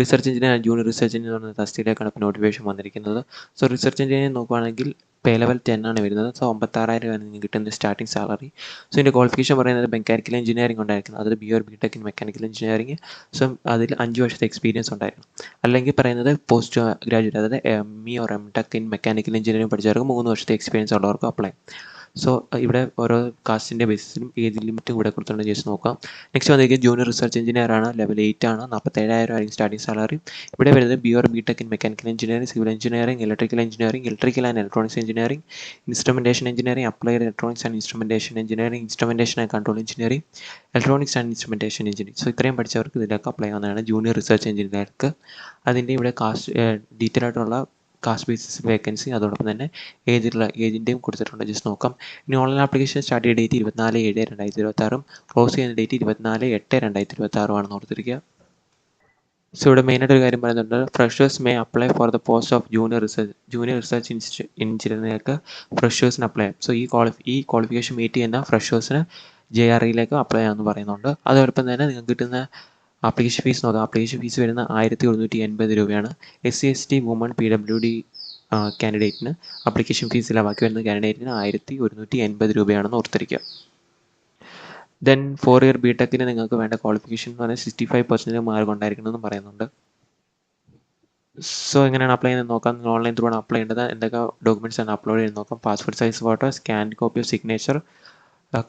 Research engineer junior research engineer എന്ന തസ്തികയിലേക്കാണ് ഇപ്പോൾ notification വന്നിരിക്കുന്നത്. സോ റിസർച്ച് എഞ്ചിനീയർ നോക്കുകയാണെങ്കിൽ പേ ലെവൽ 10 ആണ് വരുന്നത്. സോ 56,000 ആണ് നിങ്ങൾക്ക് കിട്ടുന്ന സ്റ്റാർട്ടിംഗ് സാലറി. സോ ഇതിൻ്റെ ക്വാളിഫിക്കേഷൻ പറയുന്നത് മെക്കാനിക്കൽ എഞ്ചിനീയറിംഗ് ഉണ്ടായിരിക്കണം, അതായത് B or B tech in mechanical engineering. So അതിൽ 5 വർഷത്തെ എക്സ്പീരിയൻസ് ഉണ്ടായിരുന്നു. അല്ലെങ്കിൽ പറയുന്നത് പോസ്റ്റ് ഗ്രാജുവേറ്റ്, അതായത് ME or MTech in mechanical engineering പഠിച്ചവർക്ക് 3 വർഷത്തെ എക്സ്പീരിയൻസ് ഉള്ളവർക്ക് അപ്ലൈ. സോ ഇവിടെ ഓരോ കാസ്റ്റിൻ്റെ ബേസിസിലും ഏജ് ലിമിറ്റും ഇവിടെ കൊടുത്തിട്ടുണ്ട്, ജസ്റ്റ് നോക്കാം. നെക്സ്റ്റ് വന്നിരിക്കുന്നത് ജൂനിയർ റിസർച്ച് എഞ്ചിനീയർ ആണ്, ലെവൽ 8 ആണ്, 47,000 ആയിരിക്കും സ്റ്റാർട്ടിംഗ് സാലറി. ഇവിടെ വരുന്നത് B or B tech in mechanical engineering, civil engineering, electrical engineering, electrical and electronics engineering, instrumentation engineering, applied electronics and instrumentation engineering, instrumentation and control engineering, electronics and instrumentation engineering. So ഇത്രയും പഠിച്ചവർക്ക് ഇതിലേക്ക് apply ആവുന്നതാണ് junior research എഞ്ചിനീയർക്ക്. അതിൻ്റെ ഇവിടെ detail ആയിട്ടുള്ള cast basis vacancy, അതോടൊപ്പം തന്നെ ഏജിൻ്റെയും കൊടുത്തിട്ടുണ്ട്, just നോക്കാം. ഇനി ഓൺലൈൻ ആപ്ലിക്കേഷൻ സ്റ്റാർട്ട് ചെയ്ത ഡേറ്റ് 24/7/2026, ക്ലോസ് ചെയ്യുന്ന ഡേറ്റ് 24/8/2026 ആണെന്ന് ഓർത്തിരിക്കുക. സോ ഇവിടെ മെയിനായിട്ട് ഒരു കാര്യം പറയുന്നുണ്ട്, freshers may apply for the post of junior research എഞ്ചിനീയർക്ക് ഫ്രഷേഴ്സിന് അപ്ലൈ. സോ ഈ ക്വാളിഫിക്കേഷൻ മീറ്റ് ചെയ്യുന്ന ഫ്രഷേഴ്സിന് JREയിലേക്ക് അപ്ലൈ ആണെന്ന് പറയുന്നുണ്ട്. അതോടൊപ്പം തന്നെ നിങ്ങൾക്ക് കിട്ടുന്ന ആപ്ലിക്കേഷൻ ഫീസ് നോക്കാം. ആപ്ലിക്കേഷൻ ഫീസ് വരുന്ന 1,180 രൂപയാണ്. SC/ST വുമൺ PWD കാൻഡിഡേറ്റിന് ആപ്ലിക്കേഷൻ ഫീസ് ബാക്കി വരുന്ന കാൻഡിഡേറ്റിന് 1,180 രൂപയാണെന്ന് ഓർത്തിരിക്കുക. ദെൻ 4 ഇയർ BTechന് നിങ്ങൾക്ക് വേണ്ട ക്വാളിഫിക്കേഷൻ എന്ന് പറഞ്ഞാൽ 65% മാർക്ക് ഉണ്ടായിരിക്കണമെന്ന് പറയുന്നുണ്ട്. സോ എങ്ങനെയാണ് അപ്ലൈ ചെയ്യുന്നത് നോക്കാം. നിങ്ങൾ ഓൺലൈൻ ത്രൂ ആണ് അപ്ലൈ ചെയ്യേണ്ടത്. എന്തൊക്കെ ഡോക്യുമെൻറ്റ്സ് ആണ് അപ്ലോഡ് ചെയ്ത് നോക്കാം. Passport size photo, scanned copy of signature,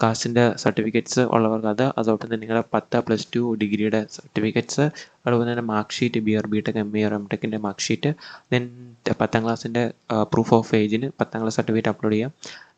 കാസ്റ്റിൻ്റെ സർട്ടിഫിക്കറ്റ്സ് ഉള്ളവർക്ക് അതോടൊപ്പം തന്നെ നിങ്ങളുടെ 10+2 ഡിഗ്രിയുടെ സർട്ടിഫിക്കറ്റ്സ്, അതുപോലെ തന്നെ mark sheet, BR BTech ME or MTechൻ്റെ മാർക്ക് ഷീറ്റ്, ദെൻ 10ാം ക്ലാസ്സിൻ്റെ പ്രൂഫ് ഓഫ് ഏജിന് 10ാം ക്ലാസ് സർട്ടിഫിക്കറ്റ് അപ്ലോഡ് ചെയ്യാം.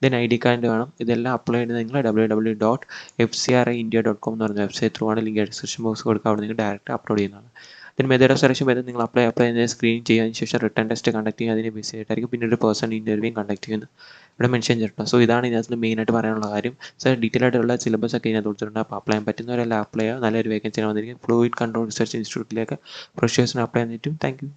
ദെൻ ID കാർഡ് വേണം. ഇതെല്ലാം അപ്ലോഡ് ചെയ്യുന്നത് നിങ്ങൾ www.fcrindia.com എന്ന് പറഞ്ഞ വെബ്സൈറ്റ് ത്രൂ ആണ്. ലിങ്ക് ഡിസ്ക്രിപ്ഷൻ ബോക്സ് കൊടുക്കുക, അവിടെ നിങ്ങൾ ഡയറക്റ്റ് അപ്ലോഡ് ചെയ്യുന്നതാണ്. ദെൻ മെത്തേഡ് ഓഫ് സെലക്ഷൻ വരുന്നത് നിങ്ങൾ അപ്ലൈ ചെയ്യുന്നത് സ്ക്രീൻ ചെയ്തതിന് ശേഷം റിട്ടേൺ ടെസ്റ്റ് കണ്ടക്ട് ചെയ്യുക, അതിനെ ബേസ് ചെയ്തിട്ടായിരിക്കും പിന്നെ ഒരു പേഴ്സൺ ഇൻ്റർവ്യൂയും കണ്ടക്ട് ചെയ്യുന്നത് ഇവിടെ മെൻഷൻ ചെയ്തിട്ടുണ്ട്. സോ ഇതാണ് ഇതിനകത്ത് മെയിനായിട്ട് പറയാനുള്ള കാര്യം. സോ ഡീറ്റെയിൽ ആയിട്ടുള്ള സിലബസ് ഒക്കെ ഇതിനകത്ത് കൊടുത്തിട്ടുണ്ട്. അപ്പോൾ അപ്ലൈ ചെയ്യാൻ പറ്റുന്നവരെല്ലാം അപ്ലൈ ചെയ്യുക. നല്ലൊരു വേക്കൻസിയാണ് വന്നിരിക്കുന്നത്. ഫ്ലൂയിഡ് കൺട്രോൾ റിസർച്ച് ഇൻസ്റ്റിറ്റ്യൂട്ടിലേക്ക് ഫ്രഷേഴ്സിന് അപ്ലൈ ചെയ്യാൻ പറ്റും. Thank you.